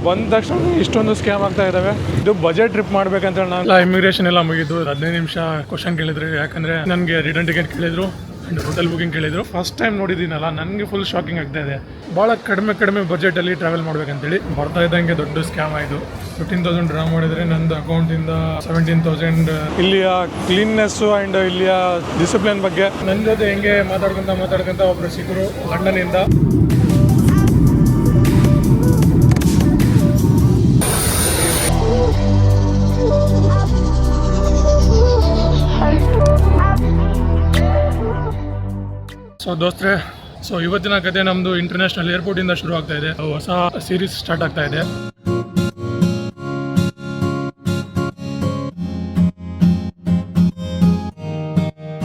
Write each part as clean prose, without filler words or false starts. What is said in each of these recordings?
ಬಂದ ತಕ್ಷಣ ಇಷ್ಟೊಂದು ಸ್ಕ್ಯಾಮ್ ಆಗ್ತಾ ಇದಾವೆ. ಇದು ಬಜೆಟ್ ಟ್ರಿಪ್ ಮಾಡ್ಬೇಕಂತ ನಾನು ಇಮಿಗ್ರೇಷನ್ ಎಲ್ಲ ಮುಗಿದು 15 ನಿಮಿಷ ಕ್ವಶನ್ ಕೇಳಿದ್ರು. ಯಾಕಂದ್ರೆ ನನಗೆ ರಿಟರ್ನ್ ಟಿಕೆಟ್ ಕೇಳಿದ್ರು ಅಂಡ್ ಹೋಟೆಲ್ ಬುಕಿಂಗ್ ಕೇಳಿದ್ರು. ಫಸ್ಟ್ ಟೈಮ್ ನೋಡಿದ್ದೀನಲ್ಲ, ನನಗೆ ಫುಲ್ ಶಾಕಿಂಗ್ ಆಗ್ತಾ ಇದೆ. ಭಾಳ ಕಡಿಮೆ ಬಜೆಟಲ್ಲಿ ಟ್ರಾವೆಲ್ ಮಾಡ್ಬೇಕಂತೇಳಿ ಬರ್ತಾ ಇದ್ದಂಗೆ ದೊಡ್ಡ ಸ್ಕ್ಯಾಮ್ ಆಯಿತು. 15,000 ಡ್ರಾ ಮಾಡಿದರೆ ನಂದು ಅಕೌಂಟಿಂದ 17,000. ಇಲ್ಲಿಯ ಕ್ಲೀನ್ನೆಸ್ಸು ಆ್ಯಂಡ್ ಇಲ್ಲಿಯ ಡಿಸಿಪ್ಲಿನ್ ಬಗ್ಗೆ ನನ್ನ ಜೊತೆ ಹೆಂಗೆ ಮಾತಾಡ್ಕೊಂತ ಒಬ್ಬರು ಸಿಕ್ಕರು ಲಂಡನ್ನಿಂದ. ಸೊ ದೋಸ್ತ್ರೆ, ಇವತ್ತಿನ ಕತೆ ನಮ್ಮದು ಇಂಟರ್ನ್ಯಾಷನಲ್ ಏರ್ಪೋರ್ಟಿಂದ ಶುರು ಆಗ್ತಾ ಇದೆ. ಹೊಸ ಸೀರೀಸ್ ಸ್ಟಾರ್ಟ್ ಆಗ್ತಾ ಇದೆ.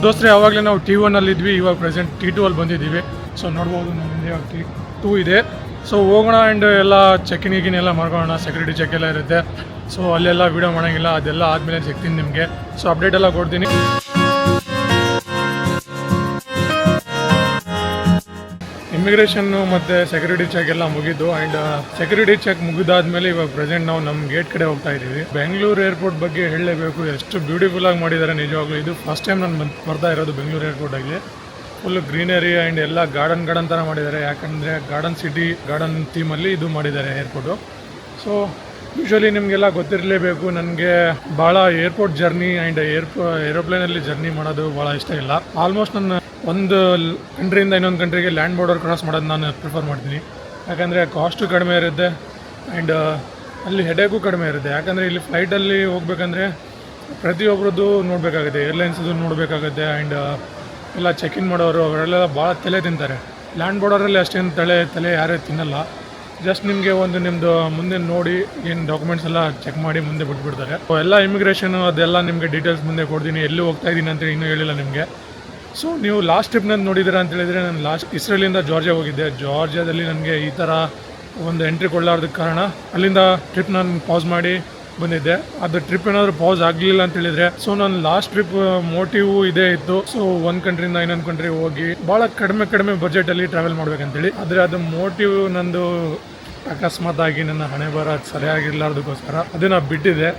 ದೋಸ್ತ್ರೆ, ಆವಾಗಲೇ ನಾವು T1 ಅಲ್ಲಿ ಇದ್ವಿ, ಇವಾಗ ಪ್ರೆಸೆಂಟ್ T2 ಅಲ್ಲಿ ಬಂದಿದ್ದೀವಿ. ಸೊ ನೋಡ್ಬೋದು, ನಮ್ಮಿಂದ ಇವಾಗ T2 ಇದೆ. ಸೊ ಹೋಗೋಣ ಆ್ಯಂಡ್ ಎಲ್ಲ ಚೆಕಿನ್ ಎಲ್ಲ ಮಾಡ್ಕೊಳ್ಳೋಣ. ಸೆಕ್ಯೂರಿಟಿ ಚೆಕ್ ಎಲ್ಲ ಇರುತ್ತೆ. ಸೊ ಅಲ್ಲೆಲ್ಲ ವೀಡಿಯೋ ಮಾಡೋಂಗಿಲ್ಲ, ಅದೆಲ್ಲ ಆದಮೇಲೆ ಸಿಗ್ತೀನಿ ನಿಮಗೆ. ಸೊ ಅಪ್ಡೇಟ್ ಎಲ್ಲ ಕೊಡ್ತೀನಿ. ಇಮಿಗ್ರೇಷನ್ನು ಮತ್ತು ಸೆಕ್ಯೂರಿಟಿ ಚೆಕ್ ಎಲ್ಲ ಮುಗಿದು ಆ್ಯಂಡ್ ಸೆಕ್ಯೂರಿಟಿ ಚೆಕ್ ಮುಗಿದಾದ್ಮೇಲೆ ಇವಾಗ ಪ್ರೆಸೆಂಟ್ ನಾವು ನಮ್ಮ ಗೇಟ್ ಕಡೆ ಹೋಗ್ತಾ ಇದ್ದೀವಿ. ಬೆಂಗಳೂರು ಏರ್ಪೋರ್ಟ್ ಬಗ್ಗೆ ಹೇಳಲೇಬೇಕು, ಎಷ್ಟು ಬ್ಯೂಟಿಫುಲ್ ಆಗಿ ಮಾಡಿದ್ದಾರೆ ನಿಜವಾಗ್ಲೂ. ಇದು ಫಸ್ಟ್ ಟೈಮ್ ನಾನು ಬರ್ತಾ ಇರೋದು ಬೆಂಗಳೂರು ಏರ್ಪೋರ್ಟಾಗಿ. ಫುಲ್ ಗ್ರೀನರಿ ಆ್ಯಂಡ್ ಎಲ್ಲ ಗಾರ್ಡನ್ ಥರ ಮಾಡಿದ್ದಾರೆ. ಯಾಕಂದರೆ ಗಾರ್ಡನ್ ಸಿಟಿ, ಗಾರ್ಡನ್ ಥೀಮಲ್ಲಿ ಇದು ಮಾಡಿದ್ದಾರೆ ಏರ್ಪೋರ್ಟು. ಸೊ ಯೂಶ್ವಲಿ ನಿಮಗೆಲ್ಲ ಗೊತ್ತಿರಲೇಬೇಕು, ನನಗೆ ಭಾಳ ಏರ್ಪೋರ್ಟ್ ಜರ್ನಿ ಆ್ಯಂಡ್ ಏರೋಪ್ಲೇನಲ್ಲಿ ಜರ್ನಿ ಮಾಡೋದು ಭಾಳ ಇಷ್ಟ ಇಲ್ಲ. ಆಲ್ಮೋಸ್ಟ್ ನನ್ನ ಒಂದು ಕಂಟ್ರಿಯಿಂದ ಇನ್ನೊಂದು ಕಂಟ್ರಿಗೆ ಲ್ಯಾಂಡ್ ಬಾರ್ಡರ್ ಕ್ರಾಸ್ ಮಾಡೋದು ನಾನು ಪ್ರಿಫರ್ ಮಾಡ್ತೀನಿ. ಯಾಕಂದರೆ ಕಾಸ್ಟು ಕಡಿಮೆ ಇರುತ್ತೆ ಆ್ಯಂಡ್ ಅಲ್ಲಿ ಹೆಡೇಕು ಕಡಿಮೆ ಇರುತ್ತೆ. ಯಾಕಂದರೆ ಇಲ್ಲಿ ಫ್ಲೈಟಲ್ಲಿ ಹೋಗ್ಬೇಕಂದ್ರೆ ಪ್ರತಿಯೊಬ್ಬರದ್ದು ನೋಡಬೇಕಾಗುತ್ತೆ, ಏರ್ಲೈನ್ಸದು ನೋಡಬೇಕಾಗುತ್ತೆ ಆ್ಯಂಡ್ ಎಲ್ಲ ಚೆಕ್-ಇನ್ ಮಾಡೋರು ಅವರೆಲ್ಲ ಭಾಳ ತಲೆ ತಿಂತಾರೆ. ಲ್ಯಾಂಡ್ ಬಾರ್ಡರಲ್ಲಿ ಅಷ್ಟೇನು ತಲೆ ಯಾರೇ ತಿನ್ನಲ್ಲ. ಜಸ್ಟ್ ನಿಮಗೆ ನಿಮ್ಮದು ಮುಂದೆ ನೋಡಿ ಏನು ಡಾಕ್ಯುಮೆಂಟ್ಸ್ ಎಲ್ಲ ಚೆಕ್ ಮಾಡಿ ಮುಂದೆ ಬಿಟ್ಬಿಡ್ತಾರೆ. ಎಲ್ಲ ಇಮಿಗ್ರೇಷನು ಅದೆಲ್ಲ ನಿಮಗೆ ಡೀಟೇಲ್ಸ್ ಮುಂದೆ ಕೊಡ್ತೀನಿ. ಎಲ್ಲಿ ಹೋಗ್ತಾ ಇದ್ದೀನಿ ಅಂತೇಳಿ ಇನ್ನೂ ಹೇಳಿಲ್ಲ ನಿಮಗೆ. ಸೊ ನೀವು ಲಾಸ್ಟ್ ಟ್ರಿಪ್ನ ನೋಡಿದ್ದೀರಾ ಅಂತ ಹೇಳಿದರೆ, ನಾನು ಲಾಸ್ಟ್ ಇಸ್ರೇಲಿಂದ ಜಾರ್ಜಿಯಾ ಹೋಗಿದ್ದೆ. ಜಾರ್ಜಿಯಾದಲ್ಲಿ ನನಗೆ ಈ ಥರ ಒಂದು ಎಂಟ್ರಿ ಕೊಡಲಾರ್ದಕ್ಕೆ ಕಾರಣ ಅಲ್ಲಿಂದ ಟ್ರಿಪ್ ನಾನು ಪಾಸ್ ಮಾಡಿ ಬಂದಿದ್ದೆ. ಅದು ಟ್ರಿಪ್ ಏನಾದರೂ ಪಾಸ್ ಆಗಲಿಲ್ಲ ಅಂತ ಹೇಳಿದರೆ, ಸೊ ನನ್ನ ಲಾಸ್ಟ್ ಟ್ರಿಪ್ ಮೋಟಿವ್ ಇದೇ ಇತ್ತು. ಸೊ ಒಂದು ಕಂಟ್ರಿಯಿಂದ ಇನ್ನೊಂದು ಕಂಟ್ರಿ ಹೋಗಿ ಭಾಳ ಕಡಿಮೆ ಬಜೆಟಲ್ಲಿ ಟ್ರಾವೆಲ್ ಮಾಡ್ಬೇಕಂತೇಳಿ. ಆದರೆ ಅದು ಮೋಟಿವ್ ನಂದು ಅಕಸ್ಮಾತಾಗಿ ನನ್ನ ಹಣೆ ಬರ ಸರಿಯಾಗಿರ್ಲಾರ್ದಕ್ಕೋಸ್ಕರ ಅದನ್ನು ಬಿಟ್ಟಿದೆ.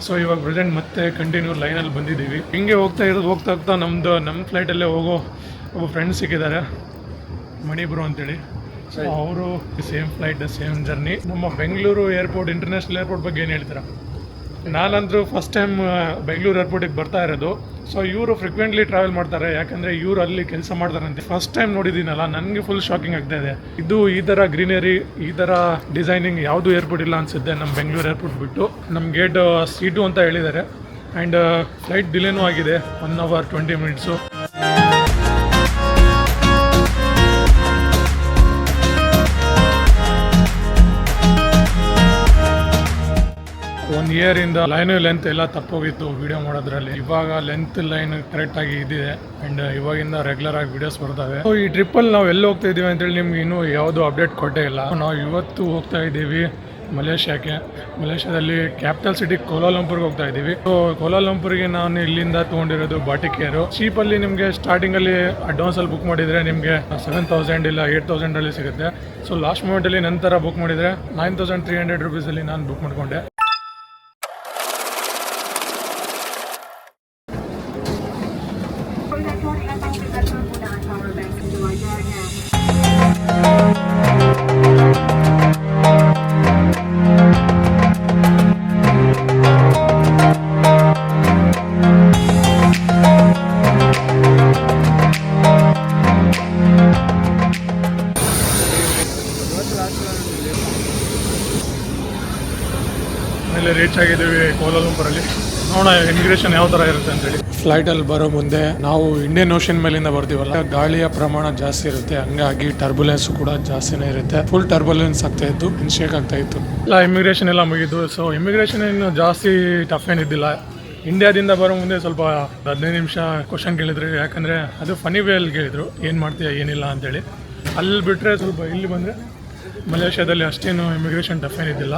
ಸೊ ಇವಾಗ ಪ್ರೆಸೆಂಟ್ ಮತ್ತೆ ಕಂಟಿನ್ಯೂ ಲೈನಲ್ಲಿ ಬಂದಿದ್ದೀವಿ. ಹಿಂಗೆ ಹೋಗ್ತಾ ನಮ್ಮ ಫ್ಲೈಟಲ್ಲೇ ಹೋಗೋ ಒಬ್ಬ ಫ್ರೆಂಡ್ ಸಿಕ್ಕಿದ್ದಾರೆ, ಮಣಿಬ್ರು ಅಂತೇಳಿ. ಸೊ ಅವರು ಸೇಮ್ ಫ್ಲೈಟ್ ಸೇಮ್ ಜರ್ನಿ. ನಮ್ಮ ಬೆಂಗಳೂರು ಏರ್ಪೋರ್ಟ್, ಇಂಟರ್ನ್ಯಾಷನಲ್ ಏರ್ಪೋರ್ಟ್ ಬಗ್ಗೆ ಏನು ಹೇಳ್ತೀರಾ? ನಾನಂತರೂ ಫಸ್ಟ್ ಟೈಮ್ ಬೆಂಗಳೂರು ಏರ್ಪೋರ್ಟಿಗೆ ಬರ್ತಾ ಇರೋದು. ಸೊ ಇವರು ಫ್ರೀಕ್ವೆಂಟ್ಲಿ ಟ್ರಾವೆಲ್ ಮಾಡ್ತಾರೆ, ಯಾಕಂದರೆ ಇವರು ಅಲ್ಲಿ ಕೆಲಸ ಮಾಡ್ತಾರಂತೆ. ಫಸ್ಟ್ ಟೈಮ್ ನೋಡಿದ್ದೀನಲ್ಲ, ನನಗೆ ಫುಲ್ ಶಾಕಿಂಗ್ ಆಗ್ತಾ ಇದೆ. ಇದು ಈ ಥರ ಗ್ರೀನರಿ, ಈ ಥರ ಡಿಸೈನಿಂಗ್ ಯಾವುದು ಏರ್ಪೋರ್ಟ್ ಇಲ್ಲ ಅನಿಸುತ್ತೆ ನಮ್ಮ ಬೆಂಗಳೂರು ಏರ್ಪೋರ್ಟ್ ಬಿಟ್ಟು. ನಮ್ಮ ಗೇಟ್ C2 ಅಂತ ಹೇಳಿದ್ದಾರೆ ಆ್ಯಂಡ್ ಫ್ಲೈಟ್ ಡಿಲೇನೂ ಆಗಿದೆ 1 hour 20 minutes. ಒಂದು ಇಯರಿಂದ ಲೈನು ಲೆಂತ್ ಎಲ್ಲ ತಪ್ಪೋಗಿತ್ತು ವಿಡಿಯೋ ಮಾಡೋದ್ರಲ್ಲಿ. ಇವಾಗ ಲೆಂತ್ ಲೈನ್ ಕರೆಕ್ಟಾಗಿ ಇದಿದೆ ಆ್ಯಂಡ್ ಇವಾಗಿಂದ ರೆಗ್ಯುಲರ್ ಆಗಿ ವಿಡಿಯೋಸ್ ಬರ್ತವೆ. ಸೊ ಈ ಟ್ರಿಪ್ಪಲ್ಲಿ ನಾವು ಎಲ್ಲಿ ಹೋಗ್ತಾ ಇದ್ದೀವಿ ಅಂತೇಳಿ ನಿಮ್ಗೆ ಇನ್ನೂ ಯಾವುದೂ ಅಪ್ಡೇಟ್ ಕೊಟ್ಟೇ ಇಲ್ಲ. ನಾವು ಇವತ್ತು ಹೋಗ್ತಾ ಇದ್ದೀವಿ ಮಲೇಷ್ಯಾಕ್ಕೆ. ಮಲೇಷ್ಯಾದಲ್ಲಿ ಕ್ಯಾಪಿಟಲ್ ಸಿಟಿ ಕೋಲಾಲಂಪುರ್ಗೆ ಹೋಗ್ತಾ ಇದ್ದೀವಿ. ಸೊ ಕೋಲಾಲಂಪುರ್ಗೆ ನಾನು ಇಲ್ಲಿಂದ ತೊಗೊಂಡಿರೋದು ಬಾಟಿಕ್ ಏರು. ಚೀಪಲ್ಲಿ ನಿಮಗೆ ಸ್ಟಾರ್ಟಿಂಗಲ್ಲಿ ಅಡ್ವಾನ್ಸಲ್ಲಿ ಬುಕ್ ಮಾಡಿದರೆ ನಿಮಗೆ 7,000 ಇಲ್ಲ 8,000 ಸಿಗುತ್ತೆ. ಸೊ ಲಾಸ್ಟ್ ಮೂಮೆಂಟಲ್ಲಿ ನಂತರ ಬುಕ್ ಮಾಡಿದರೆ 9,300 rupeesಲ್ಲಿ ನಾನು ಬುಕ್ ಮಾಡಿಕೊಂಡೆ. ಮೇಲೆ ರೀಚ್ ಆಗಿದ್ದೀವಿ ಕೋಲಾಲಂಪುರಲ್ಲಿ. ನೋಡೋಣ ಇಮಿಗ್ರೇಷನ್ ಯಾವ ಥರ ಇರುತ್ತೆ ಅಂತೇಳಿ. ಫ್ಲೈಟಲ್ಲಿ ಬರೋ ಮುಂದೆ ನಾವು ಇಂಡಿಯನ್ ಓಷನ್ ಮೇಲಿಂದ ಬರ್ತೀವಲ್ಲ, ಗಾಳಿಯ ಪ್ರಮಾಣ ಜಾಸ್ತಿ ಇರುತ್ತೆ, ಹಂಗಾಗಿ ಟರ್ಬುಲೆನ್ಸ್ ಕೂಡ ಜಾಸ್ತಿನೇ ಇರುತ್ತೆ. ಫುಲ್ ಟರ್ಬುಲೆನ್ಸ್ ಆಗ್ತಾ ಇತ್ತು, ಶೇಕ್ ಆಗ್ತಾ ಇತ್ತು. ಎಲ್ಲ ಇಮಿಗ್ರೇಷನ್ ಎಲ್ಲ ಮುಗಿದು. ಸೊ ಇಮಿಗ್ರೇಷನ್ ಏನು ಜಾಸ್ತಿ ಟಫ್ ಏನಿದ್ದಿಲ್ಲ. ಇಂಡಿಯಾದಿಂದ ಬರೋ ಮುಂದೆ ಸ್ವಲ್ಪ 15 ನಿಮಿಷ ಕ್ವಶನ್ ಕೇಳಿದ್ರು. ಯಾಕಂದರೆ ಅದು ಫನಿ ವೇಯಲ್ಲಿ ಕೇಳಿದರು, ಏನು ಮಾಡ್ತೀಯಾ ಏನಿಲ್ಲ ಅಂತೇಳಿ. ಅಲ್ಲಿ ಬಿಟ್ಟರೆ ಸ್ವಲ್ಪ ಇಲ್ಲಿ ಬಂದರೆ ಮಲೇಷ್ಯಾದಲ್ಲಿ ಅಷ್ಟೇನು ಇಮಿಗ್ರೇಷನ್ ಟಫ್ ಏನಿದ್ದಿಲ್ಲ.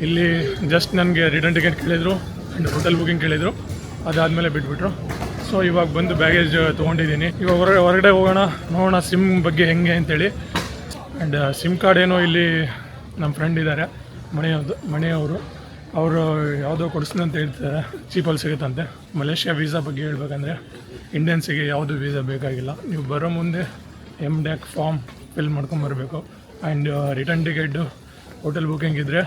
ಇಲ್ಲಿ ಜಸ್ಟ್ ನನಗೆ ರಿಟರ್ನ್ ಟಿಕೆಟ್ ಕೇಳಿದರು ಆ್ಯಂಡ್ ಹೋಟೆಲ್ ಬುಕಿಂಗ್ ಕೇಳಿದರು, ಅದಾದಮೇಲೆ ಬಿಟ್ಬಿಟ್ರು. ಸೊ ಇವಾಗ ಬಂದು ಬ್ಯಾಗೇಜ್ ತೊಗೊಂಡಿದ್ದೀನಿ. ಇವಾಗ ಹೊರಗಡೆ ಹೋಗೋಣ, ನೋಡೋಣ ಸಿಮ್ ಬಗ್ಗೆ ಹೆಂಗೆ ಅಂತೇಳಿ. ಆ್ಯಂಡ್ ಸಿಮ್ ಕಾರ್ಡ್ ಏನೋ ಇಲ್ಲಿ ನಮ್ಮ ಫ್ರೆಂಡ್ ಇದ್ದಾರೆ, ಮನೆಯವರು ಅವರು ಯಾವುದೋ ಕೊಡಿಸ್ತೀನಿ ಅಂತ ಹೇಳ್ತಾರೆ, ಚೀಪಲ್ಲಿ ಸಿಗುತ್ತಂತೆ. ಮಲೇಷ್ಯಾ ವೀಸಾ ಬಗ್ಗೆ ಹೇಳ್ಬೇಕಂದ್ರೆ ಇಂಡಿಯನ್ಸಿಗೆ ಯಾವುದು ವೀಸಾ ಬೇಕಾಗಿಲ್ಲ. ನೀವು ಬರೋ ಮುಂದೆ MDAC ಫಾರ್ಮ್ ಫಿಲ್ ಮಾಡ್ಕೊಂಬರ್ಬೇಕು. And return ticket, hotel booking ಇದ್ದರೆ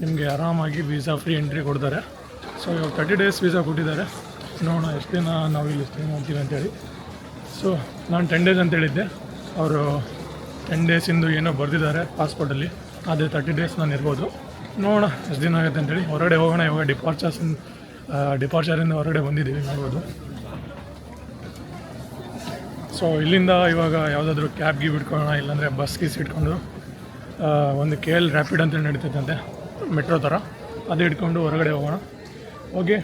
ನಿಮಗೆ ಆರಾಮಾಗಿ ವೀಸಾ ಫ್ರೀ ಎಂಟ್ರಿ ಕೊಡ್ತಾರೆ. ಸೊ ಇವಾಗ 30 days ವೀಸಾ ಕೊಟ್ಟಿದ್ದಾರೆ. ನೋಡೋಣ ಎಷ್ಟು ದಿನ ನಾವು ಇಲ್ಲಿ ಸ್ಟೇ ಮಾಡ್ತೀವಿ ಅಂತೇಳಿ. ಸೊ ನಾನು 10 days ಅಂತ ಹೇಳಿದ್ದೆ, ಅವರು 10 days ಏನೋ ಬರೆದಿದ್ದಾರೆ ಪಾಸ್ಪೋರ್ಟಲ್ಲಿ, ಅದೇ 30 days ನಾನು ಇರ್ಬೋದು. ನೋಡೋಣ ಎಷ್ಟು ದಿನ ಆಗುತ್ತೆ ಅಂತೇಳಿ. ಹೊರಗಡೆ ಹೋಗೋಣ. ಇವಾಗ ಡಿಪಾರ್ಚರಿಂದ ಹೊರಗಡೆ ಬಂದಿದ್ದೀವಿ, ನೋಡ್ಬೋದು. ಸೊ ಇಲ್ಲಿಂದ ಇವಾಗ ಯಾವುದಾದ್ರೂ ಕ್ಯಾಬ್ಗೆ ಬಿಟ್ಕೊಳ್ಳೋಣ, ಇಲ್ಲಾಂದರೆ ಬಸ್ಗೆ ಇಟ್ಕೊಂಡು ಒಂದು KL ರ್ಯಾಪಿಡ್ ಅಂತೇಳಿ ನಡೀತೈತಂತೆ, ಮೆಟ್ರೋ ಥರ, ಅದು ಇಟ್ಕೊಂಡು ಹೊರಗಡೆ ಹೋಗೋಣ. ಹೋಗಿ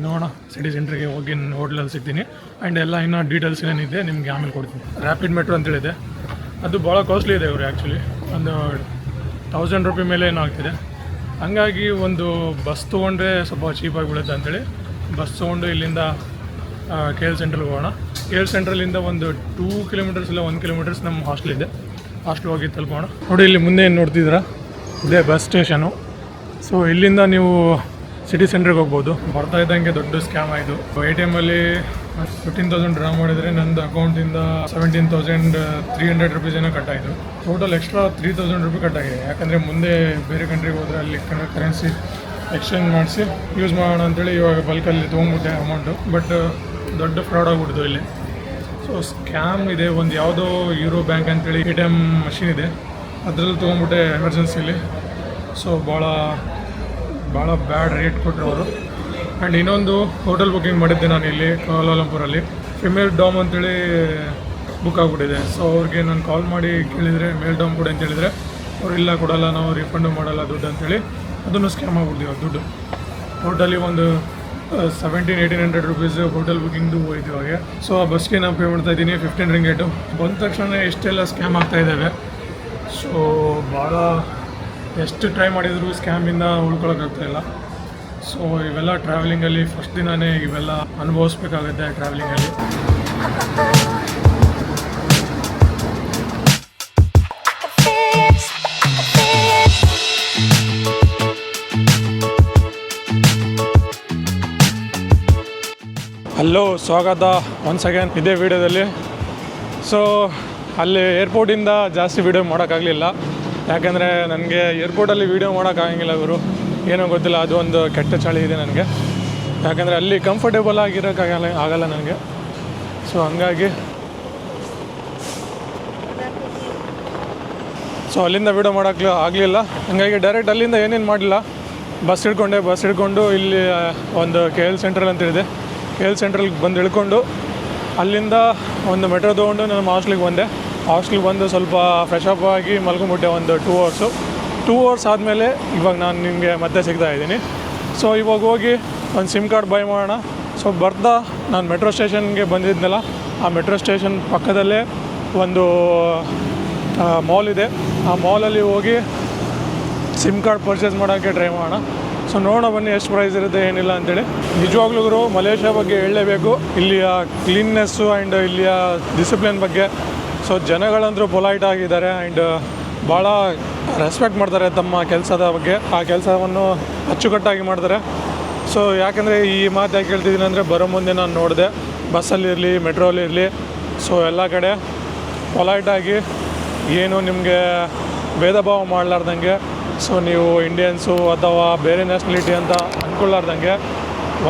ನೋಡೋಣ, ಸಿಟಿ ಸೆಂಟ್ರಿಗೆ ಹೋಗಿ ಹೋಟ್ಲಲ್ಲಿ ಸಿಗ್ತೀನಿ. ಆ್ಯಂಡ್ ಎಲ್ಲ ಇನ್ನೂ ಡೀಟೇಲ್ಸ್ ಏನಿದೆ ನಿಮಗೆ ಆಮೇಲೆ ಕೊಡ್ತೀನಿ. ರ್ಯಾಪಿಡ್ ಮೆಟ್ರೋ ಅಂತೇಳಿದೆ, ಅದು ಭಾಳ ಕಾಸ್ಟ್ಲಿ ಇದೆ ಇವರು. ಆ್ಯಕ್ಚುಲಿ ಒಂದು 1000 ರೂಪಾಯಿ ಮೇಲೆ ಏನೋ ಆಗ್ತಿದೆ. ಹಂಗಾಗಿ ಒಂದು ಬಸ್ ತೊಗೊಂಡ್ರೆ ಸ್ವಲ್ಪ ಚೀಪಾಗಿ ಬೀಳುತ್ತೆ ಅಂಥೇಳಿ ಬಸ್ ತೊಗೊಂಡು ಇಲ್ಲಿಂದ KL ಸೆಂಟ್ರಲ್ಗೆ ಹೋಗೋಣ. KL ಸೆಂಟ್ರಲಿಂದ ಒಂದು 2 kilometers ಇಲ್ಲ 1 kilometers ನಮ್ಮ ಹಾಸ್ಟೆಲ್ ಇದೆ. ಹಾಸ್ಟೆಲ್ ಹೋಗಿ ತಲುಪೋಣ. ನೋಡಿ ಇಲ್ಲಿ ಮುಂದೆ ಏನು ನೋಡ್ತಿದ್ದೀರಾ, ಇದೇ ಬಸ್ ಸ್ಟೇಷನು. ಸೊ ಇಲ್ಲಿಂದ ನೀವು ಸಿಟಿ ಸೆಂಟ್ರಿಗೆ ಹೋಗ್ಬೋದು. ಬರ್ತಾ ಇದ್ದಂಗೆ ದೊಡ್ಡ ಸ್ಕ್ಯಾಮ್ ಆಯಿತು. ATM-ಅಲ್ಲಿ 15,000 ಡ್ರಾ ಮಾಡಿದರೆ ನಂದು ಅಕೌಂಟಿಂದ 17,300 ರೂಪೀಸ್ ಏನೋ ಕಟ್ಟಾಯಿತು. ಟೋಟಲ್ ಎಕ್ಸ್ಟ್ರಾ 3,000 ರೂಪಾಯಿ ಕಟ್ಟಾಗಿದೆ. ಯಾಕಂದರೆ ಮುಂದೆ ಬೇರೆ ಕಂಟ್ರಿಗೆ ಹೋದರೆ ಅಲ್ಲಿ ಕರೆನ್ಸಿ ಎಕ್ಸ್ಚೇಂಜ್ ಮಾಡಿಸಿ ಯೂಸ್ ಮಾಡೋಣ ಅಂತೇಳಿ ಇವಾಗ ಬಲ್ಕಲ್ಲಿ ತೊಗೊಂಡ್ಬಿಟ್ಟೆ ಅಮೌಂಟು. ಬಟ್ ದೊಡ್ಡ ಫ್ರಾಡ್ ಆಗಿಬಿಡ್ತು ಇಲ್ಲಿ. ಸೊ ಸ್ಕ್ಯಾಮ್ ಇದೆ. ಒಂದು ಯಾವುದೋ ಯೂರೋ ಬ್ಯಾಂಕ್ ಅಂತೇಳಿ ATM ಮಷಿನ್ ಇದೆ, ಅದರಲ್ಲಿ ತೊಗೊಂಡ್ಬಿಟ್ಟೆ ಎಮರ್ಜೆನ್ಸಿಲಿ. ಸೊ ಭಾಳ ಬ್ಯಾಡ್ ರೇಟ್ ಕೊಟ್ಟರು ಅವರು. ಆ್ಯಂಡ್ ಇನ್ನೊಂದು ಹೋಟೆಲ್ ಬುಕ್ಕಿಂಗ್ ಮಾಡಿದ್ದೆ ನಾನು ಇಲ್ಲಿ ಕೌಲಾಲಂಪುರಲ್ಲಿ. ಫಿಮೇಲ್ ಡಾಮ್ ಅಂತೇಳಿ ಬುಕ್ ಆಗಿಬಿಟ್ಟಿದೆ. ಸೊ ಅವ್ರಿಗೆ ನಾನು ಕಾಲ್ ಮಾಡಿ ಕೇಳಿದರೆ ಮೇಲ್ ಡಾಮ್ ಕೊಡಿ ಅಂತ ಹೇಳಿದರೆ ಅವ್ರು ಇಲ್ಲ ಕೊಡಲ್ಲ, ನಾವು ರಿಫಂಡು ಮಾಡಲ್ಲ ದುಡ್ಡು ಅಂತೇಳಿ ಅದನ್ನು ಸ್ಕ್ಯಾಮ್ ಆಗಿಬಿಡ್ತೀವಿ. ದುಡ್ಡು ಟೋಟಲಿ ಒಂದು 1700-1800 ರೂಪೀಸ್ ಹೋಟೆಲ್ ಬುಕ್ಕಿಂಗ್ದು ಹೋಯ್ತು ಇವಾಗ. ಸೊ ಆ ಬಸ್ಗೆ ನಾನು ಪೇ ಮಾಡ್ತಾ ಇದ್ದೀನಿ 15 ರಿಂಗೇಟು. ಬಂದ ತಕ್ಷಣ ಎಷ್ಟೆಲ್ಲ ಸ್ಕ್ಯಾಮ್ ಆಗ್ತಾಯಿದ್ದಾವೆ. ಸೊ ಭಾಳ ಎಷ್ಟು ಟ್ರೈ ಮಾಡಿದರೂ ಸ್ಕ್ಯಾಮಿಂದ ಉಳ್ಕೊಳಕ್ಕಾಗ್ತಾಯಿಲ್ಲ. ಸೊ ಇವೆಲ್ಲ ಟ್ರಾವೆಲಿಂಗಲ್ಲಿ ಫಸ್ಟ್ ದಿನವೇ ಇವೆಲ್ಲ ಅನುಭವಿಸ್ಬೇಕಾಗುತ್ತೆ ಟ್ರಾವೆಲಿಂಗಲ್ಲಿ. ಹಲೋ, ಸ್ವಾಗತ ಒನ್ಸ್ ಅಗೇನ್ ಇದೇ ವಿಡಿಯೋದಲ್ಲಿ. ಸೊ ಅಲ್ಲಿ ಏರ್ಪೋರ್ಟಿಂದ ಜಾಸ್ತಿ ವೀಡಿಯೋ ಮಾಡೋಕ್ಕಾಗಲಿಲ್ಲ, ಯಾಕೆಂದರೆ ನನಗೆ ಏರ್ಪೋರ್ಟಲ್ಲಿ ವೀಡಿಯೋ ಮಾಡೋಕ್ಕಾಗಂಗಿಲ್ಲ. ಇವರು ಏನೋ ಗೊತ್ತಿಲ್ಲ, ಅದು ಒಂದು ಕೆಟ್ಟ ಚಳಿ ಇದೆ ನನಗೆ. ಯಾಕಂದರೆ ಅಲ್ಲಿ ಕಂಫರ್ಟೇಬಲ್ ಆಗಲ್ಲ ನನಗೆ. ಸೊ ಹಂಗಾಗಿ ಅಲ್ಲಿಂದ ವೀಡಿಯೋ ಮಾಡೋಕ್ಕೆ ಆಗಲಿಲ್ಲ. ಹಂಗಾಗಿ ಡೈರೆಕ್ಟ್ ಅಲ್ಲಿಂದ ಏನೇನು ಮಾಡಲಿಲ್ಲ, ಬಸ್ ಹಿಡ್ಕೊಂಡು ಇಲ್ಲಿ ಒಂದು KL ಸೆಂಟ್ರಲ್ ಅಂತೇಳಿದೆ. KL ಸೆಂಟ್ರಲ್ಗೆ ಬಂದು ಇಳ್ಕೊಂಡು ಅಲ್ಲಿಂದ ಒಂದು ಮೆಟ್ರೋ ತೊಗೊಂಡು ನಮ್ಮ ಹಾಸ್ಟ್ಲಿಗೆ ಬಂದು ಸ್ವಲ್ಪ ಫ್ರೆಶ್ ಅಪ್ ಆಗಿ ಮಲ್ಕೊಂಬಿಟ್ಟೆ ಒಂದು 2 hours. 2 hours ಆದಮೇಲೆ ಇವಾಗ ನಾನು ನಿಮಗೆ ಮತ್ತೆ ಸಿಗ್ತಾ ಇದ್ದೀನಿ. ಸೊ ಇವಾಗ ಹೋಗಿ ಒಂದು SIM ಕಾರ್ಡ್ ಬೈ ಮಾಡೋಣ. ಸೊ ಬರ್ತಾ ನಾನು ಮೆಟ್ರೋ ಸ್ಟೇಷನ್ಗೆ ಬಂದಿದ್ನಲ್ಲ, ಆ ಮೆಟ್ರೋ ಸ್ಟೇಷನ್ ಪಕ್ಕದಲ್ಲೇ ಒಂದು ಮಾಲ್ ಇದೆ. ಆ ಮಾಲಲ್ಲಿ ಹೋಗಿ SIM ಕಾರ್ಡ್ ಪರ್ಚೇಸ್ ಮಾಡೋಕ್ಕೆ ಟ್ರೈ ಮಾಡೋಣ. ಸೊ ನೋಡೋಣ ಬನ್ನಿ ಎಷ್ಟು ಪ್ರೈಸ್ ಇರುತ್ತೆ ಏನಿಲ್ಲ ಅಂತೇಳಿ. ನಿಜವಾಗ್ಲೂ ಮಲೇಷ್ಯಾ ಬಗ್ಗೆ ಹೇಳಲೇಬೇಕು, ಇಲ್ಲಿಯ ಕ್ಲೀನ್ನೆಸ್ಸು ಆ್ಯಂಡ್ ಇಲ್ಲಿಯ ಡಿಸಿಪ್ಲಿನ್ ಬಗ್ಗೆ. ಸೊ ಜನಗಳಂದರೂ ಪೊಲೈಟ್ ಆಗಿದ್ದಾರೆ ಆ್ಯಂಡ್ ಭಾಳ ರೆಸ್ಪೆಕ್ಟ್ ಮಾಡ್ತಾರೆ ತಮ್ಮ ಕೆಲಸದ ಬಗ್ಗೆ. ಆ ಕೆಲಸವನ್ನು ಅಚ್ಚುಕಟ್ಟಾಗಿ ಮಾಡ್ತಾರೆ. ಸೊ ಯಾಕೆಂದರೆ ಈ ಮಾತು ಯಾಕೆ ಹೇಳ್ತಿದ್ದೀನಿ ಅಂದರೆ, ಬರೋ ಮುಂದೆ ನಾನು ನೋಡಿದೆ ಬಸ್ಸಲ್ಲಿರಲಿ ಮೆಟ್ರೋಲಿರಲಿ, ಸೊ ಎಲ್ಲ ಕಡೆ ಪೊಲೈಟಾಗಿ ಏನು ನಿಮಗೆ ಭೇದ ಭಾವ ಮಾಡಲಾರ್ದಂಗೆ, ಸೊ ನೀವು ಇಂಡಿಯನ್ಸು ಅಥವಾ ಬೇರೆ ನ್ಯಾಷನಾಲಿಟಿ ಅಂತ ಅಂದ್ಕೊಳ್ಳಾರ್ದಂಗೆ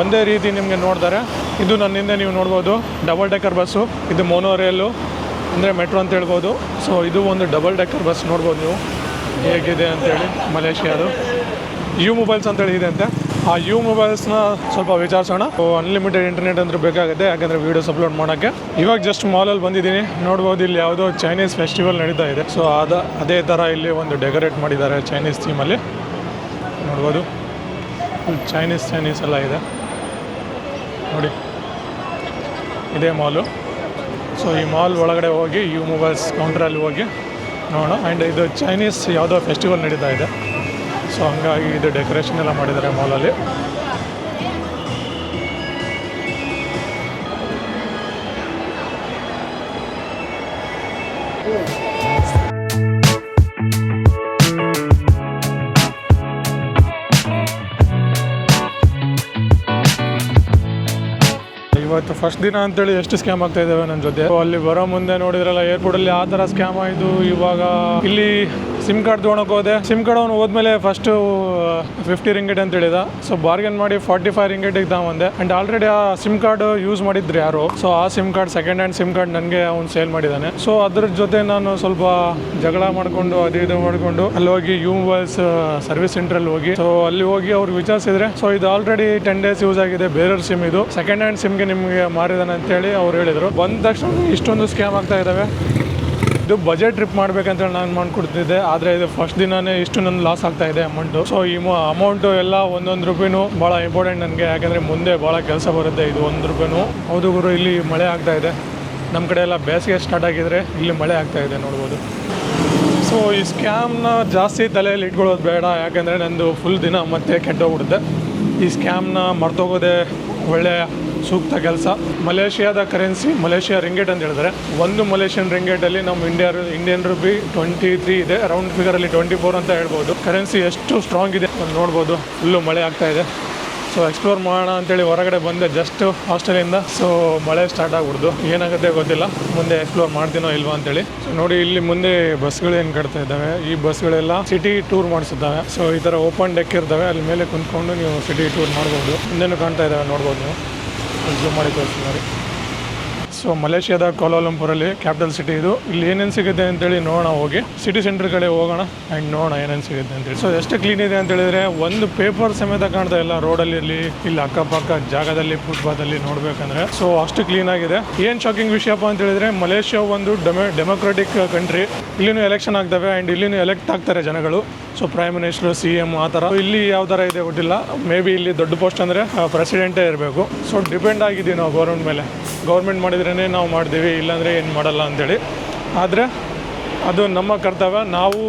ಒಂದೇ ರೀತಿ ನಿಮಗೆ ನೋಡ್ತಾರೆ. ಇದು ನನ್ನ ಹಿಂದೆ ನೀವು ನೋಡ್ಬೋದು ಡಬಲ್ ಡೆಕ್ಕರ್ ಬಸ್ಸು. ಇದು ಮೋನೋರೇಲು ಅಂದರೆ ಮೆಟ್ರೋ ಅಂತ ಹೇಳ್ಬೋದು. ಸೊ ಇದು ಒಂದು ಡಬಲ್ ಡೆಕ್ಕರ್ ಬಸ್ ನೋಡ್ಬೋದು ನೀವು ಹೇಗಿದೆ ಅಂತೇಳಿ. ಮಲೇಷ್ಯಾದು ಯು ಮೊಬೈಲ್ಸ್ ಅಂತೇಳಿ ಇದೆ ಅಂತೆ. ಆ ಯು ಮೊಬೈಲ್ಸ್ನ ಸ್ವಲ್ಪ ವಿಚಾರಿಸೋಣ. ಅನ್ಲಿಮಿಟೆಡ್ ಇಂಟರ್ನೆಟ್ ಅಂದ್ರೆ ಬೇಕಾಗುತ್ತೆ, ಯಾಕಂದರೆ ವೀಡಿಯೋಸ್ ಅಪ್ಲೋಡ್ ಮಾಡೋಕ್ಕೆ. ಇವಾಗ ಜಸ್ಟ್ ಮಾಲಲ್ಲಿ ಬಂದಿದ್ದೀನಿ. ನೋಡ್ಬೋದು ಇಲ್ಲಿ ಯಾವುದೋ ಚೈನೀಸ್ ಫೆಸ್ಟಿವಲ್ ನಡೀತಾ ಇದೆ. ಸೊ ಅದೇ ಥರ ಇಲ್ಲಿ ಒಂದು ಡೆಕೋರೇಟ್ ಮಾಡಿದ್ದಾರೆ ಚೈನೀಸ್ ಥೀಮಲ್ಲಿ. ನೋಡ್ಬೋದು ಚೈನೀಸ್ ಎಲ್ಲ ಇದೆ ನೋಡಿ, ಇದೇ ಮಾಲು. ಸೊ ಈ ಮಾಲ್ ಒಳಗಡೆ ಹೋಗಿ ಯು ಮೊಬೈಲ್ಸ್ ಕೌಂಟ್ರಲ್ಲಿ ಹೋಗಿ ನೋಡೋಣ. ಆ್ಯಂಡ್ ಇದು ಚೈನೀಸ್ ಯಾವುದೋ ಫೆಸ್ಟಿವಲ್ ನಡೀತಾ ಇದೆ. ಸೊ ಹಂಗಾಗಿ ಇದು ಡೆಕೋರೇಷನ್ ಎಲ್ಲ ಮಾಡಿದ್ದಾರೆ ಮಾಲಲ್ಲಿ. ಇವತ್ತು ಫಸ್ಟ್ ದಿನ ಅಂತೇಳಿ ಎಷ್ಟು ಸ್ಕ್ಯಾಮ್ ಆಗ್ತಾ ಇದ್ದಾವೆ ನನ್ನ ಜೊತೆ. ಅಲ್ಲಿ ಬರೋ ಮುಂದೆ ನೋಡಿದ್ರಲ್ಲ ಏರ್ಪೋರ್ಟಲ್ಲಿ ಆ ಥರ ಸ್ಕ್ಯಾಮ್ ಆಯಿತು. ಇವಾಗ ಇಲ್ಲಿ ಸಿಮ್ ಕಾರ್ಡ್ ತೊಗೊಳಕ್ಕೆ ಹೋದೆ. ಸಿಮ್ ಕಾರ್ಡ್ ಅವನು ಹೋದ್ಮೇಲೆ ಫಸ್ಟು 50 ರಿಂಗಿಟ್ ಅಂತ ಹೇಳಿದ. ಸೊ ಬಾರ್ಗೇನ್ ಮಾಡಿ 45 ರಿಂಗಿಟಿಗೆ ತಗೊಂಡೆ. ಆ್ಯಂಡ್ ಆಲ್ರೆಡಿ ಆ ಸಿಮ್ ಕಾರ್ಡ್ ಯೂಸ್ ಮಾಡಿದ್ರು ಯಾರು. ಸೊ ಆ sim card second hand sim card ನನಗೆ ಅವ್ನು ಸೇಲ್ ಮಾಡಿದ್ದಾನೆ. ಸೊ ಅದ್ರ ಜೊತೆ ನಾನು ಸ್ವಲ್ಪ ಜಗಳ ಮಾಡಿಕೊಂಡು ಅದು ಇದು ಮಾಡಿಕೊಂಡು ಅಲ್ಲಿ ಹೋಗಿ ಮೊಬೈಲ್ಸ್ ಸರ್ವಿಸ್ ಸೆಂಟ್ರಲ್ಲಿ ಹೋಗಿ ಸೊ ಅಲ್ಲಿ ಹೋಗಿ ಅವ್ರಿಗೆ ವಿಚಾರಿಸಿದ್ರೆ ಸೊ ಇದು ಆಲ್ರೆಡಿ 10 days ಯೂಸ್ ಆಗಿದೆ, ಬೇರೆಯವ್ರ ಸಿಮ್ ಇದು, ಸೆಕೆಂಡ್ ಹ್ಯಾಂಡ್ ಸಿಮ್ಗೆ ನಿಮಗೆ ಮಾರಿದಾನೆ ಅಂತೇಳಿ ಅವ್ರು ಹೇಳಿದರು. ಬಂದ ತಕ್ಷಣ ಇಷ್ಟೊಂದು ಸ್ಕ್ಯಾಮ್ ಆಗ್ತಾ ಇದ್ದಾವೆ. ಇದು ಬಜೆಟ್ ಟ್ರಿಪ್ ಮಾಡ್ಬೇಕಂತೇಳಿ ನಾನು ಮಾಡ್ಕೊಡ್ತಿದ್ದೆ, ಆದರೆ ಇದು ಫಸ್ಟ್ ದಿನನೇ ಇಷ್ಟು ನನ್ನ ಲಾಸ್ ಆಗ್ತಾ ಇದೆ ಅಮೌಂಟು. ಸೊ ಈ ಅಮೌಂಟು ಎಲ್ಲ ಒಂದೊಂದು ರೂಪಾಯಿನೂ ಭಾಳ ಇಂಪಾರ್ಟೆಂಟ್ ನನಗೆ, ಯಾಕಂದರೆ ಮುಂದೆ ಭಾಳ ಕೆಲಸ ಬರುತ್ತೆ. ಇದು 1 ರೂಪಾಯಿನೂ. ಹೌದು ಗುರು, ಇಲ್ಲಿ ಮಳೆ ಆಗ್ತಾ ಇದೆ. ನಮ್ಮ ಕಡೆ ಎಲ್ಲ ಬೇಸಿಗೆ ಸ್ಟಾರ್ಟ್ ಆಗಿದ್ರೆ ಇಲ್ಲಿ ಮಳೆ ಆಗ್ತಾ ಇದೆ ನೋಡ್ಬೋದು. ಸೊ ಈ ಸ್ಕ್ಯಾಮ್ನ ಜಾಸ್ತಿ ತಲೆಯಲ್ಲಿ ಇಟ್ಕೊಳ್ಳೋದು ಬೇಡ, ಯಾಕೆಂದರೆ ನಂದು ಫುಲ್ ದಿನ ಮತ್ತೆ ಕೆಟ್ಟೋಗ್ಬಿಡುತ್ತೆ. ಈ ಸ್ಕ್ಯಾಮ್ನ ಮರ್ತೋಗೋದೇ ಒಳ್ಳೆಯ ಸೂಕ್ತ ಕೆಲಸ. ಮಲೇಷಿಯಾದ ಕರೆನ್ಸಿ ಮಲೇಷಿಯಾ ರಿಂಗೇಟ್ ಅಂತ ಹೇಳಿದ್ರೆ, ಒಂದು ಮಲೇಷಿಯನ್ ರಿಂಗೇಟಲ್ಲಿ ನಮ್ಮ ಇಂಡಿಯನ್ ರುಪಿ 23 ಇದೆ, ರೌಂಡ್ ಫಿಗರಲ್ಲಿ 24 ಅಂತ ಹೇಳ್ಬೋದು. ಕರೆನ್ಸಿ ಎಷ್ಟು ಸ್ಟ್ರಾಂಗ್ ಇದೆ ನೋಡ್ಬೋದು. ಫುಲ್ಲು ಮಳೆ ಆಗ್ತಾ ಇದೆ. ಸೊ ಎಕ್ಸ್ಪ್ಲೋರ್ ಮಾಡೋಣ ಅಂತೇಳಿ ಹೊರಗಡೆ ಬಂದೆ ಜಸ್ಟ್ ಹಾಸ್ಟೆಲಿಂದ. ಸೊ ಮಳೆ ಸ್ಟಾರ್ಟ್ ಆಗ್ಬಿಡ್ದು, ಏನಾಗುತ್ತೆ ಗೊತ್ತಿಲ್ಲ, ಮುಂದೆ ಎಕ್ಸ್ಪ್ಲೋರ್ ಮಾಡ್ತೀನೋ ಇಲ್ವಾ ಅಂತೇಳಿ. ಸೊ ನೋಡಿ ಇಲ್ಲಿ ಮುಂದೆ ಬಸ್ಗಳು ಏನು ಕಟ್ತಾ ಇದ್ದಾವೆ. ಈ ಬಸ್ಗಳೆಲ್ಲ ಸಿಟಿ ಟೂರ್ ಮಾಡಿಸಿದ್ದಾವೆ. ಸೊ ಈ ಥರ ಓಪನ್ ಡೆಕ್ ಇರ್ತವೆ, ಅಲ್ಲಿ ಮೇಲೆ ಕುಂತ್ಕೊಂಡು ನೀವು ಸಿಟಿ ಟೂರ್ ಮಾಡ್ಬೋದು. ಮುಂದೆನೂ ಕಾಣ್ತಾ ಇದ್ದಾವೆ ನೋಡ್ಬೋದು ನೀವು. ಝೂಮ್ ಮಾಡಿ ತೋರಿಸ್ತೀನಿ. ಸೊ ಮಲೇಷಿಯಾದ ಕೌಲಾಲಂಪುರಲ್ಲಿ ಕ್ಯಾಪಿಟಲ್ ಸಿಟಿ ಇದು. ಇಲ್ಲಿ ಏನೇನು ಸಿಗುತ್ತೆ ಅಂತೇಳಿ ನೋಡೋಣ, ಹೋಗಿ ಸಿಟಿ ಸೆಂಟರ್ ಕಡೆ ಹೋಗೋಣ ಆ್ಯಂಡ್ ನೋಡೋಣ ಏನೇನು ಸಿಗುತ್ತೆ ಅಂತೇಳಿ. ಸೊ ಎಷ್ಟು ಕ್ಲೀನ್ ಇದೆ ಅಂತೇಳಿದರೆ ಒಂದು ಪೇಪರ್ ಸಮೇತ ಕಾಣ್ತಾ ಇಲ್ಲ ರೋಡಲ್ಲಿ, ಇಲ್ಲಿ ಅಕ್ಕಪಕ್ಕ ಜಾಗದಲ್ಲಿ ಫುಟ್ಪಾತಲ್ಲಿ ನೋಡಬೇಕಂದ್ರೆ. ಸೊ ಅಷ್ಟು ಕ್ಲೀನ್ ಆಗಿದೆ. ಏನು ಶಾಕಿಂಗ್ ವಿಷಯಪ್ಪ ಅಂತ ಹೇಳಿದ್ರೆ, ಮಲೇಷಿಯಾ ಒಂದು ಡೆಮೊಕ್ರೆಟಿಕ್ ಕಂಟ್ರಿ. ಇಲ್ಲಿನೂ ಎಲೆಕ್ಷನ್ ಆಗ್ತವೆ ಆ್ಯಂಡ್ ಇಲ್ಲಿನೂ ಎಲೆಕ್ಟ್ ಆಗ್ತಾರೆ ಜನಗಳು. ಸೊ ಪ್ರೈಮ್ ಮಿನಿಸ್ಟರ್, CM ಆ ಥರ. ಇಲ್ಲಿ ಯಾವ ಥರ ಇದೆ ಗೊತ್ತಿಲ್ಲ. ಮೇ ಬಿ ಇಲ್ಲಿ ದೊಡ್ಡ ಪೋಸ್ಟ್ ಅಂದರೆ ಪ್ರೆಸಿಡೆಂಟೇ ಇರಬೇಕು. ಸೊ ಡಿಪೆಂಡ್ ಆಗಿದ್ದೀವಿ ನಾವು ಗೌರ್ಮೆಂಟ್ ಮೇಲೆ. ಗೌರ್ಮೆಂಟ್ ಮಾಡಿದ್ರೇ ನಾವು ಮಾಡ್ತೀವಿ, ಇಲ್ಲಾಂದರೆ ಏನು ಮಾಡಲ್ಲ ಅಂತೇಳಿ. ಆದರೆ ಅದು ನಮ್ಮ ಕರ್ತವ್ಯ, ನಾವು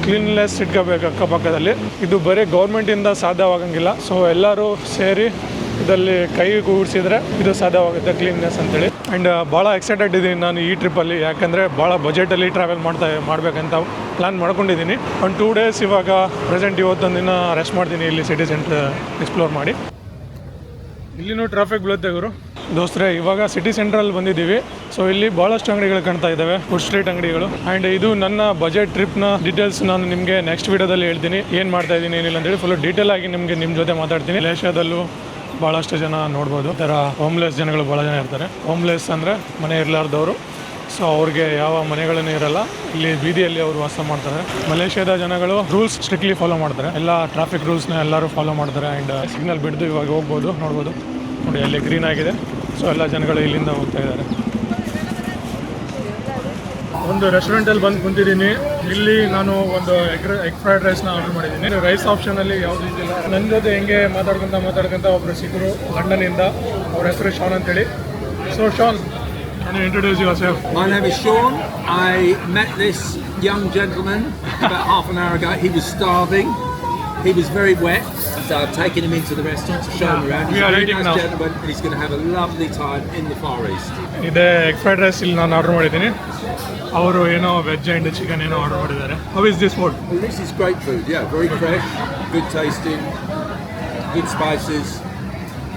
ಕ್ಲೀನ್ನೆಸ್ ಇಟ್ಕೋಬೇಕು ಅಕ್ಕಪಕ್ಕದಲ್ಲಿ. ಇದು ಬರೀ ಗೌರ್ಮೆಂಟಿಂದ ಸಾಧ್ಯವಾಗಂಗಿಲ್ಲ. ಸೊ ಎಲ್ಲರೂ ಸೇರಿ ಇದರಲ್ಲಿ ಕೈ ಕೂಡಿಸಿದ್ರೆ ಇದು ಸಾಧ್ಯವಾಗುತ್ತೆ ಕ್ಲೀನ್ನೆಸ್ ಅಂತೇಳಿ. ಆ್ಯಂಡ್ ಭಾಳ ಎಕ್ಸೈಟೆಡ್ ಇದ್ದೀನಿ ನಾನು ಈ ಟ್ರಿಪ್ಪಲ್ಲಿ, ಯಾಕಂದರೆ ಭಾಳ ಬಜೆಟಲ್ಲಿ ಟ್ರಾವೆಲ್ ಮಾಡಬೇಕಂತ ಪ್ಲ್ಯಾನ್ ಮಾಡ್ಕೊಂಡಿದ್ದೀನಿ. ಒಂದು 2 days ಇವಾಗ ಪ್ರೆಸೆಂಟ್ ಇವತ್ತೊಂದು ದಿನ ರೆಸ್ಟ್ ಮಾಡ್ತೀನಿ ಇಲ್ಲಿ ಸಿಟಿ ಸೆಂಟ್ರ್ ಎಕ್ಸ್ಪ್ಲೋರ್ ಮಾಡಿ. ಇಲ್ಲಿನೂ ಟ್ರಾಫಿಕ್ ಬೀಳುತ್ತೆ ಗುರು ದೋಸ್ತರೆ. ಇವಾಗ ಸಿಟಿ ಸೆಂಟ್ರಲ್ಲಿ ಬಂದಿದ್ದೀವಿ. ಸೊ ಇಲ್ಲಿ ಭಾಳಷ್ಟು ಅಂಗಡಿಗಳು ಕಾಣ್ತಾ ಇದ್ದಾವೆ, ಫುಡ್ ಸ್ಟ್ರೀಟ್ ಅಂಗಡಿಗಳು. ಆ್ಯಂಡ್ ಇದು ನನ್ನ ಬಜೆಟ್ ಟ್ರಿಪ್ನ ಡೀಟೇಲ್ಸ್ ನಾನು ನಿಮಗೆ ನೆಕ್ಸ್ಟ್ ವೀಡಿಯೋದಲ್ಲಿ ಹೇಳ್ತೀನಿ, ಏನು ಮಾಡ್ತಾ ಇದ್ದೀನಿ ಏನಿಲ್ಲ ಅಂತೇಳಿ. ಫುಲ್ ಡೀಟೇಲ್ ಆಗಿ ನಿಮ್ಮ ಜೊತೆ ಮಾತಾಡ್ತೀನಿ. ಮಲೇಷಿಯಾದಲ್ಲೂ ಭಾಳಷ್ಟು ಜನ ನೋಡ್ಬೋದು. ಈ ಥರ ಹೋಮ್ಲೆಸ್ ಜನಗಳು ಭಾಳ ಜನ ಇರ್ತಾರೆ. ಹೋಮ್ಲೆಸ್ ಅಂದರೆ ಮನೆ ಇರಲಾರ್ದವರು. ಸೊ ಅವ್ರಿಗೆ ಯಾವ ಮನೆಗಳನ್ನೂ ಇರಲ್ಲ, ಇಲ್ಲಿ ಬೀದಿಯಲ್ಲಿ ಅವರು ವಾಸ ಮಾಡ್ತಾರೆ. ಮಲೇಷಿಯಾದ ಜನಗಳು ರೂಲ್ಸ್ ಸ್ಟ್ರಿಕ್ಟ್ಲಿ ಫಾಲೋ ಮಾಡ್ತಾರೆ. ಎಲ್ಲ ಟ್ರಾಫಿಕ್ ರೂಲ್ಸ್ನ ಎಲ್ಲರೂ ಫಾಲೋ ಮಾಡ್ತಾರೆ. ಆ್ಯಂಡ್ ಸಿಗ್ನಲ್ ಬಿಡ್ದು ಇವಾಗ ಹೋಗ್ಬೋದು, ನೋಡ್ಬೋದು. ನೋಡಿ ಅಲ್ಲಿ ಗ್ರೀನ್ ಆಗಿದೆ. ಸೊ ಎಲ್ಲ ಜನಗಳು ಇಲ್ಲಿಂದ ಹೋಗ್ತಾ ಇದ್ದಾರೆ. ಒಂದು ರೆಸ್ಟೋರೆಂಟಲ್ಲಿ ಬಂದು ಕುಂತಿದ್ದೀನಿ. ಇಲ್ಲಿ ನಾನು ಒಂದು ಎಗ್ ಫ್ರೈಡ್ ರೈಸ್ನ ಆರ್ಡರ್ ಮಾಡಿದ್ದೀನಿ. ರೈಸ್ ಆಪ್ಷನಲ್ಲಿ ಯಾವುದು ಇದ್ದಿಲ್ಲ. ನನ್ನ ಜೊತೆ ಹೆಂಗೆ ಮಾತಾಡ್ಕೊಂತ ಒಬ್ಬರು ಸಿಕ್ಕರು ಲಂಡನ್ನಿಂದ. ಅವ್ರ ಹೆಸರು ಶಾನ್ ಅಂತೇಳಿ. So Shan, can you introduce yourself? My name is Sean. I met this young gentleman about half an hour ago. He was starving. He was very wet, so I've taken him into the restaurant to show him around. He's a very nice gentleman and he's going to have a lovely time in the Far East. ಇದೆ egg fried rice ಇಲ್ಲಿ ನಾನು order ಮಾಡಿದ್ದೀನಿ. ಅವರು ಏನೋ veg and chicken ಏನೋ order ಮಾಡಿದ್ದಾರೆ. How is this food? Well, this is great food, yeah. Very fresh, good tasting, good spices.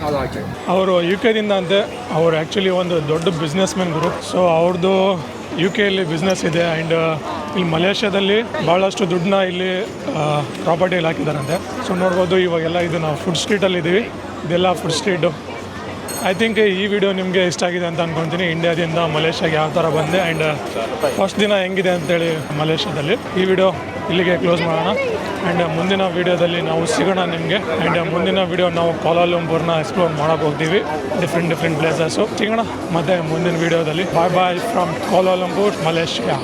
I like it. ಅವರು UK-ದಿಂದ ಅಂತೆ. ಅವರು ಆ್ಯಕ್ಚುಲಿ ಒಂದು ದೊಡ್ಡ ಬಿಸ್ನೆಸ್ ಮ್ಯಾನ್ ಗುರು. ಸೊ ಅವ್ರದ್ದು UK-ಯಲ್ಲಿ ಬಿಸ್ನೆಸ್ ಇದೆ. ಆ್ಯಂಡ್ ಇಲ್ಲಿ ಮಲೇಷ್ಯಾದಲ್ಲಿ ಭಾಳಷ್ಟು ದುಡ್ಡನ್ನ ಇಲ್ಲಿ ಪ್ರಾಪರ್ಟಿಯಲ್ಲಿ ಹಾಕಿದ್ದಾರಂತೆ. ಸೊ ನೋಡ್ಬೋದು ಇವಾಗೆಲ್ಲ ಇದು ನಾವು ಫುಡ್ ಸ್ಟ್ರೀಟಲ್ಲಿದ್ದೀವಿ. ಇದೆಲ್ಲ ಫುಡ್ ಸ್ಟ್ರೀಟು. ಐ ಥಿಂಕ್ ಈ ವಿಡಿಯೋ ನಿಮಗೆ ಇಷ್ಟ ಆಗಿದೆ ಅಂತ ಅಂದ್ಕೊತೀನಿ. ಇಂಡಿಯಾದಿಂದ ಮಲೇಷ್ಯಾಗೆ ಯಾವ ಥರ ಬಂದೆ ಆ್ಯಂಡ್ ಫಸ್ಟ್ ದಿನ ಹೆಂಗಿದೆ ಅಂತೇಳಿ ಮಲೇಷ್ಯಾದಲ್ಲಿ. ಈ ವಿಡಿಯೋ ಇಲ್ಲಿಗೆ ಕ್ಲೋಸ್ ಮಾಡೋಣ. ಆ್ಯಂಡ್ ಮುಂದಿನ ವೀಡಿಯೋದಲ್ಲಿ ನಾವು ಸಿಗೋಣ ನಿಮಗೆ. ಆ್ಯಂಡ್ ಮುಂದಿನ ವೀಡಿಯೋ ನಾವು ಕೌಲಾಲಂಪುರ್ನ ಎಕ್ಸ್ಪ್ಲೋರ್ ಮಾಡೋಕೆ ಹೋಗ್ತೀವಿ, ಡಿಫ್ರೆಂಟ್ ಪ್ಲೇಸಸ್ಸು. ಸಿಗೋಣ ಮತ್ತೆ ಮುಂದಿನ ವೀಡಿಯೋದಲ್ಲಿ. ಬಾಯ್ ಫ್ರಮ್ ಕೌಲಾಲಂಪುರ್, ಮಲೇಷ್ಯಾ.